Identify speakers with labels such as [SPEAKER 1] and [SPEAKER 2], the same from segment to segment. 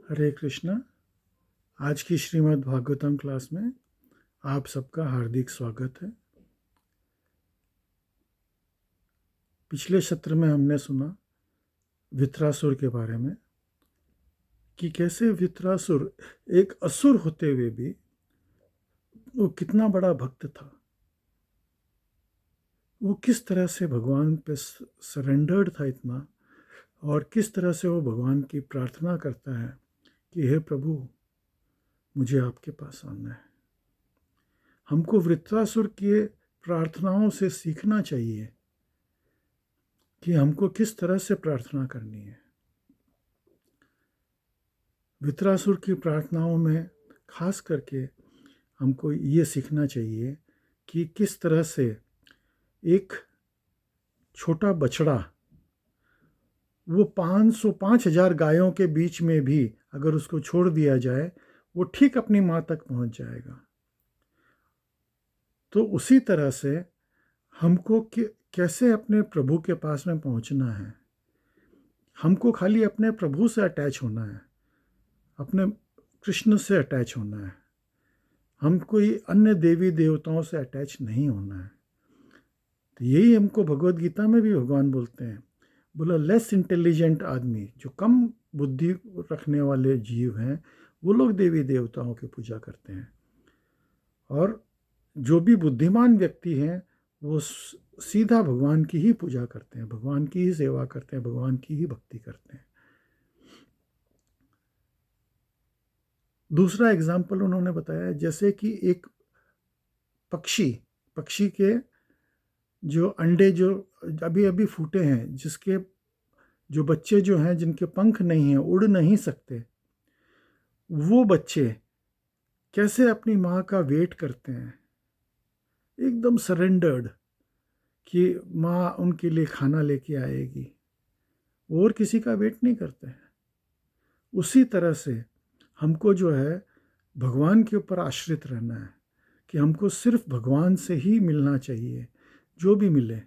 [SPEAKER 1] हरे कृष्णा। आज की श्रीमद् भागवतम क्लास में आप सबका हार्दिक स्वागत है। पिछले सत्र में हमने सुना वृत्रासुर के बारे में कि कैसे वृत्रासुर एक असुर होते हुए भी वो कितना बड़ा भक्त था। वो किस तरह से भगवान पे सरेंडर्ड था इतना, और किस तरह से वो भगवान की प्रार्थना करता है कि हे प्रभु, मुझे आपके पास आना है। हमको वृत्रासुर की प्रार्थनाओं से सीखना चाहिए कि हमको किस तरह से प्रार्थना करनी है। वृत्रासुर की प्रार्थनाओं में खास करके हमको ये सीखना चाहिए कि किस तरह से एक छोटा बछड़ा वो 5,000 गायों के बीच में भी अगर उसको छोड़ दिया जाए वो ठीक अपनी माँ तक पहुँच जाएगा। तो उसी तरह से हमको कैसे अपने प्रभु के पास में पहुँचना है। हमको खाली अपने प्रभु से अटैच होना है, अपने कृष्ण से अटैच होना है। हम कोई अन्य देवी देवताओं से अटैच नहीं होना है। तो यही हमको भगवत गीता में भी भगवान बोलते हैं, बोला लेस इंटेलिजेंट आदमी, जो कम बुद्धि रखने वाले जीव हैं, वो लोग देवी देवताओं की पूजा करते हैं, और जो भी बुद्धिमान व्यक्ति हैं वो सीधा भगवान की ही पूजा करते हैं, भगवान की ही सेवा करते हैं, भगवान की ही भक्ति करते हैं। दूसरा एग्जाम्पल उन्होंने बताया, जैसे कि एक पक्षी के जो अंडे जो अभी अभी फूटे हैं, जिसके जो बच्चे जो हैं जिनके पंख नहीं हैं, उड़ नहीं सकते, वो बच्चे कैसे अपनी माँ का वेट करते हैं, एकदम सरेंडर्ड, कि माँ उनके लिए खाना लेके आएगी, और किसी का वेट नहीं करते हैं। उसी तरह से हमको जो है भगवान के ऊपर आश्रित रहना है, कि हमको सिर्फ भगवान से ही मिलना चाहिए, जो भी मिले।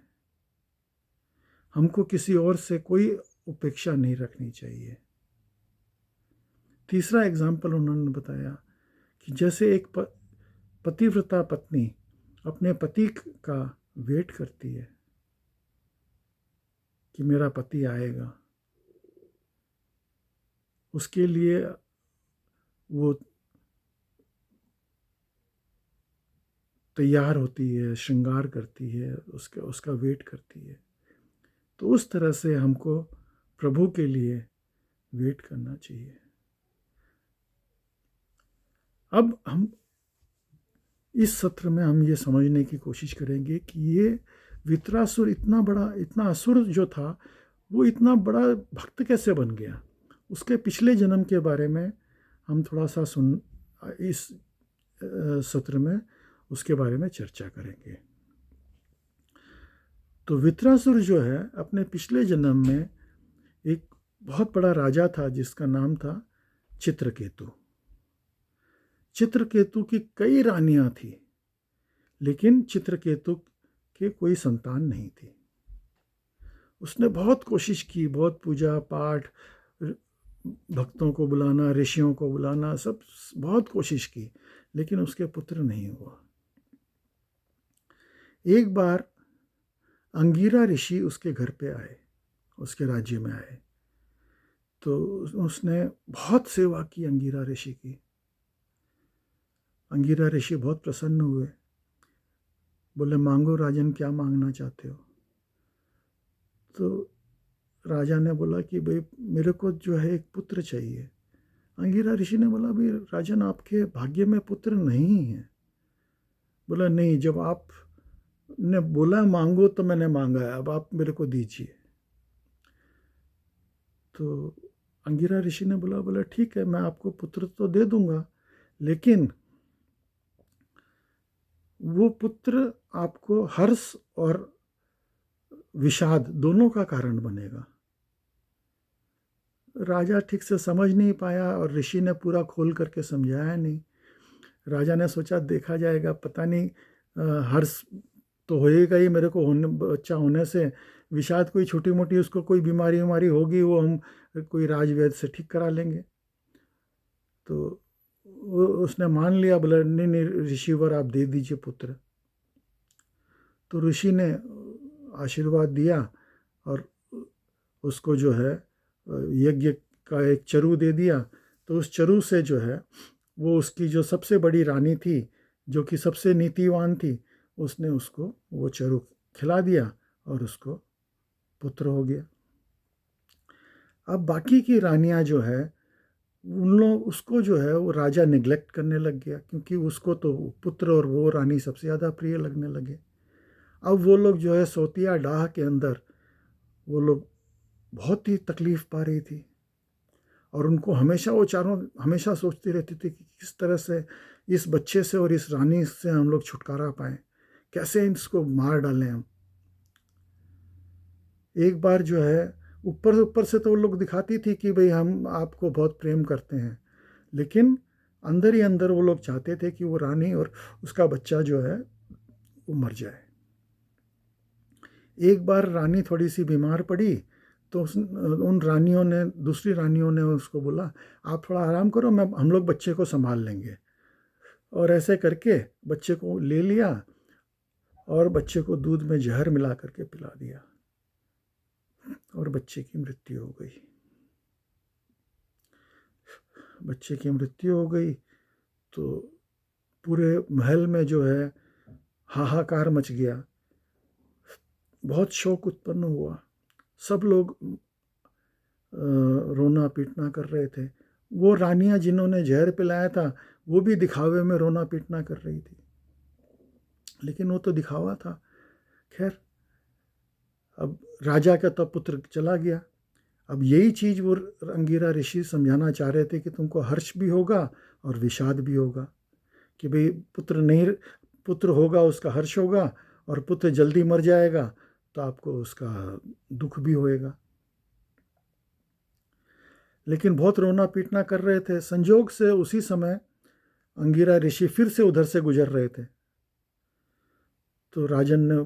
[SPEAKER 1] हमको किसी और से कोई उपेक्षा नहीं रखनी चाहिए। तीसरा एग्जाम्पल उन्होंने बताया कि जैसे एक पतिव्रता पत्नी अपने पति का वेट करती है कि मेरा पति आएगा, उसके लिए वो तैयार होती है, श्रृंगार करती है, उसका वेट करती है। तो उस तरह से हमको प्रभु के लिए वेट करना चाहिए। अब हम इस सत्र में हम ये समझने की कोशिश करेंगे कि ये वृत्रासुर इतना असुर जो था, वो इतना बड़ा भक्त कैसे बन गया। उसके पिछले जन्म के बारे में हम थोड़ा सा इस सत्र में उसके बारे में चर्चा करेंगे। तो वृत्रासुर जो है अपने पिछले जन्म में एक बहुत बड़ा राजा था, जिसका नाम था चित्रकेतु। चित्रकेतु की कई रानियां थी, लेकिन चित्रकेतु के कोई संतान नहीं थी। उसने बहुत कोशिश की, बहुत पूजा पाठ, भक्तों को बुलाना, ऋषियों को बुलाना, सब बहुत कोशिश की, लेकिन उसके पुत्र नहीं हुआ। एक बार अंगिरा ऋषि उसके घर पे आए, उसके राज्य में आए, तो उसने बहुत सेवा की अंगिरा ऋषि की। अंगिरा ऋषि बहुत प्रसन्न हुए, बोले मांगो राजन, क्या मांगना चाहते हो। तो राजा ने बोला कि भाई मेरे को जो है एक पुत्र चाहिए। अंगिरा ऋषि ने बोला, भाई राजन, आपके भाग्य में पुत्र नहीं है। बोला नहीं, जब आप ने बोला मांगो तो मैंने मांगा है, अब आप मेरे को दीजिए। तो अंगिरा ऋषि ने बोला ठीक है, मैं आपको पुत्र तो दे दूंगा, लेकिन वो पुत्र आपको हर्ष और विषाद दोनों का कारण बनेगा। राजा ठीक से समझ नहीं पाया, और ऋषि ने पूरा खोल करके समझाया नहीं। राजा ने सोचा देखा जाएगा, पता नहीं हर्ष तो होएगा ही मेरे को बच्चा होने से, विषाद कोई छोटी मोटी उसको कोई बीमारी होगी, वो हम कोई राजवैद्य से ठीक करा लेंगे। तो उसने मान लिया, बोला नहीं नहीं ऋषिवर आप दे दीजिए पुत्र। तो ऋषि ने आशीर्वाद दिया और उसको जो है यज्ञ का एक चरु दे दिया। तो उस चरु से जो है वो उसकी जो सबसे बड़ी रानी थी, जो कि सबसे नीतिवान थी, उसने उसको वो चरु खिला दिया और उसको पुत्र हो गया। अब बाकी की रानियां जो है उन लोग उसको जो है वो राजा निगलेक्ट करने लग गया, क्योंकि उसको तो पुत्र और वो रानी सबसे ज़्यादा प्रिय लगने लगे। अब वो लोग जो है सोतिया डाह के अंदर वो लोग बहुत ही तकलीफ पा रही थी, और उनको हमेशा वो चारों हमेशा सोचती रहती थी कि किस तरह से इस बच्चे से और इस रानी से हम लोग छुटकारा पाएं, कैसे इसको मार डालें हम। एक बार जो है ऊपर ऊपर से तो वो लोग दिखाती थी कि भाई हम आपको बहुत प्रेम करते हैं, लेकिन अंदर ही अंदर वो लोग चाहते थे कि वो रानी और उसका बच्चा जो है वो मर जाए। एक बार रानी थोड़ी सी बीमार पड़ी, तो उन रानियों ने दूसरी रानियों ने उसको बोला आप थोड़ा आराम करो, मैं हम लोग बच्चे को संभाल लेंगे। और ऐसे करके बच्चे को ले लिया और बच्चे को दूध में जहर मिला करके पिला दिया और बच्चे की मृत्यु हो गई। बच्चे की मृत्यु हो गई तो पूरे महल में जो है हाहाकार मच गया, बहुत शोक उत्पन्न हुआ। सब लोग रोना पीटना कर रहे थे। वो रानियां जिन्होंने जहर पिलाया था वो भी दिखावे में रोना पीटना कर रही थी, लेकिन वो तो दिखावा था। खैर, अब राजा का तो पुत्र चला गया। अब यही चीज़ वो अंगिरा ऋषि समझाना चाह रहे थे कि तुमको हर्ष भी होगा और विषाद भी होगा, कि भाई पुत्र होगा उसका हर्ष होगा, और पुत्र जल्दी मर जाएगा तो आपको उसका दुख भी होएगा। लेकिन बहुत रोना पीटना कर रहे थे। संजोग से उसी समय अंगिरा ऋषि फिर से उधर से गुजर रहे थे, तो राजन ने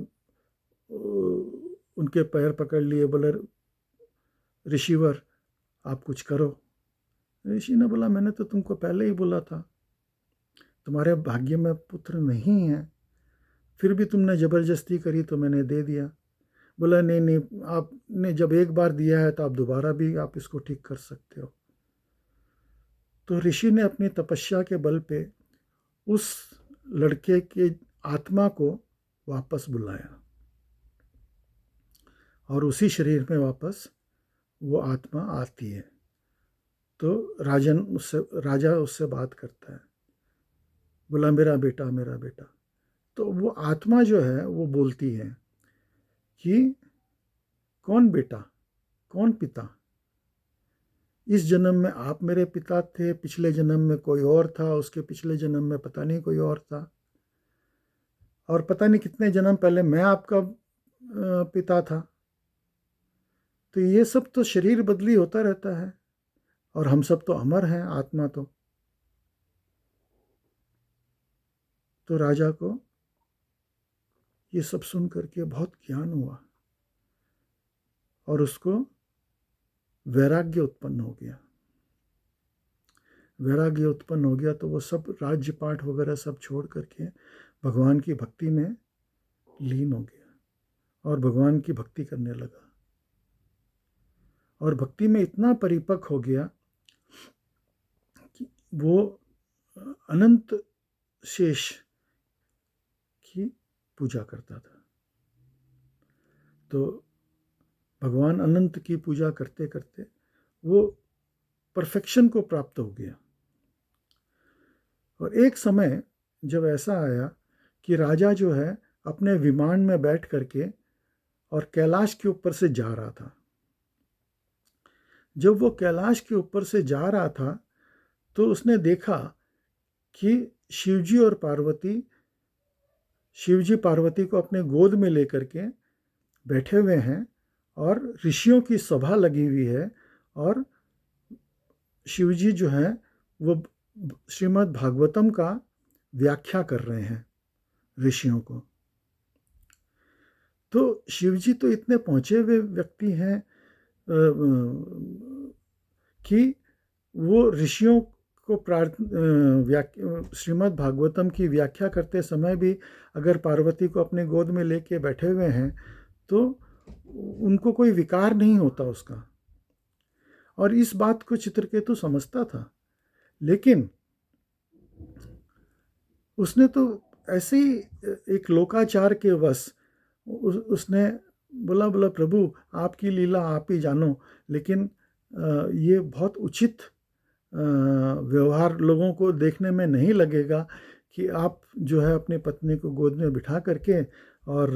[SPEAKER 1] उनके पैर पकड़ लिए, बोले ऋषिवर आप कुछ करो। ऋषि ने बोला मैंने तो तुमको पहले ही बोला था, तुम्हारे भाग्य में पुत्र नहीं है, फिर भी तुमने ज़बरदस्ती करी तो मैंने दे दिया। बोला नहीं नहीं, आपने जब एक बार दिया है तो आप दोबारा भी आप इसको ठीक कर सकते हो। तो ऋषि ने अपनी तपस्या के बल पे उस लड़के के आत्मा को वापस बुलाया और उसी शरीर में वापस वो आत्मा आती है। तो राजा उससे बात करता है, बोला मेरा बेटा मेरा बेटा। तो वो आत्मा जो है वो बोलती है कि कौन बेटा कौन पिता, इस जन्म में आप मेरे पिता थे, पिछले जन्म में कोई और था, उसके पिछले जन्म में पता नहीं कोई और था, और पता नहीं कितने जन्म पहले मैं आपका पिता था। तो ये सब तो शरीर बदली होता रहता है, और हम सब तो अमर हैं, आत्मा तो राजा को ये सब सुन करके बहुत ज्ञान हुआ और उसको वैराग्य उत्पन्न हो गया। वैराग्य उत्पन्न हो गया तो वो सब राज्य पाठ वगैरह सब छोड़ करके भगवान की भक्ति में लीन हो गया और भगवान की भक्ति करने लगा, और भक्ति में इतना परिपक्व हो गया कि वो अनंत शेष की पूजा करता था। तो भगवान अनंत की पूजा करते करते वो परफेक्शन को प्राप्त हो गया। और एक समय जब ऐसा आया कि राजा जो है अपने विमान में बैठ करके और कैलाश के ऊपर से जा रहा था। जब वो कैलाश के ऊपर से जा रहा था तो उसने देखा कि शिवजी पार्वती को अपने गोद में लेकर के बैठे हुए हैं और ऋषियों की सभा लगी हुई है, और शिवजी जो है वो श्रीमद् भागवतम का व्याख्या कर रहे हैं ऋषियों को। तो शिवजी तो इतने पहुँचे हुए व्यक्ति हैं कि वो ऋषियों को श्रीमद् भागवतम की व्याख्या करते समय भी अगर पार्वती को अपने गोद में लेके बैठे हुए हैं तो उनको कोई विकार नहीं होता उसका, और इस बात को चित्रकेतु समझता था। लेकिन उसने तो ऐसे ही एक लोकाचार के वश उसने बोला प्रभु आपकी लीला आप ही जानो, लेकिन ये बहुत उचित व्यवहार लोगों को देखने में नहीं लगेगा कि आप जो है अपनी पत्नी को गोद में बिठा करके और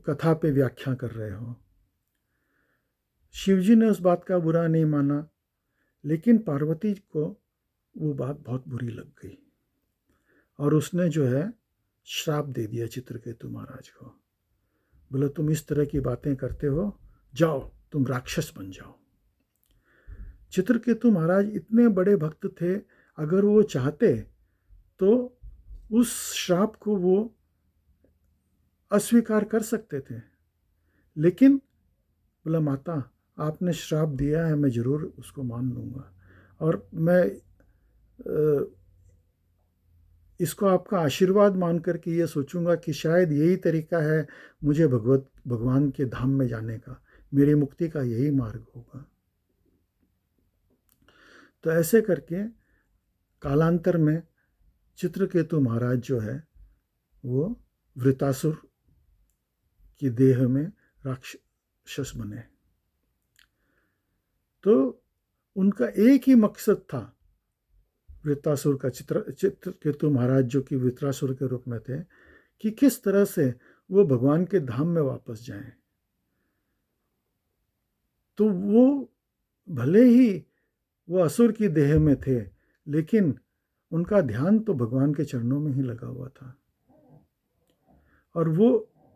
[SPEAKER 1] कथा पे व्याख्या कर रहे हो। शिवजी ने उस बात का बुरा नहीं माना, लेकिन पार्वती को वो बात बहुत बुरी लग गई और उसने जो है श्राप दे दिया चित्रकेतु महाराज को। बोले तुम इस तरह की बातें करते हो, जाओ तुम राक्षस बन जाओ। चित्रकेतु महाराज इतने बड़े भक्त थे, अगर वो चाहते तो उस श्राप को वो अस्वीकार कर सकते थे, लेकिन बोला माता आपने श्राप दिया है, मैं ज़रूर उसको मान लूँगा, और मैं इसको आपका आशीर्वाद मान करके ये सोचूंगा कि शायद यही तरीका है मुझे भगवान के धाम में जाने का, मेरी मुक्ति का यही मार्ग होगा। तो ऐसे करके कालांतर में चित्रकेतु महाराज जो है वो वृतासुर की देह में राक्षस बने। तो उनका एक ही मकसद था, वृत्रासुर का, चित्रकेतु महाराज जो कि वृत्रासुर के रूप में थे, कि किस तरह से वो भगवान के धाम में वापस जाएं। तो वो भले ही वो असुर की देह में थे, लेकिन उनका ध्यान तो भगवान के चरणों में ही लगा हुआ था, और वो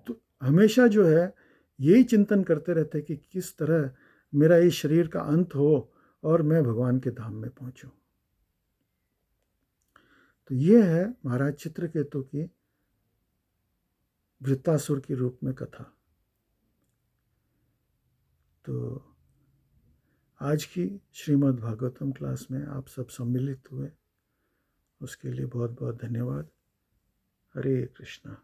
[SPEAKER 1] तो हमेशा जो है यही चिंतन करते रहते कि किस तरह मेरा इस शरीर का अंत हो और मैं भगवान के धाम में पहुंचूं। तो ये है महाराज चित्रकेतु की वृत्तासुर के रूप में कथा। तो आज की श्रीमद् भागवतम क्लास में आप सब सम्मिलित हुए, उसके लिए बहुत बहुत धन्यवाद। हरे कृष्णा।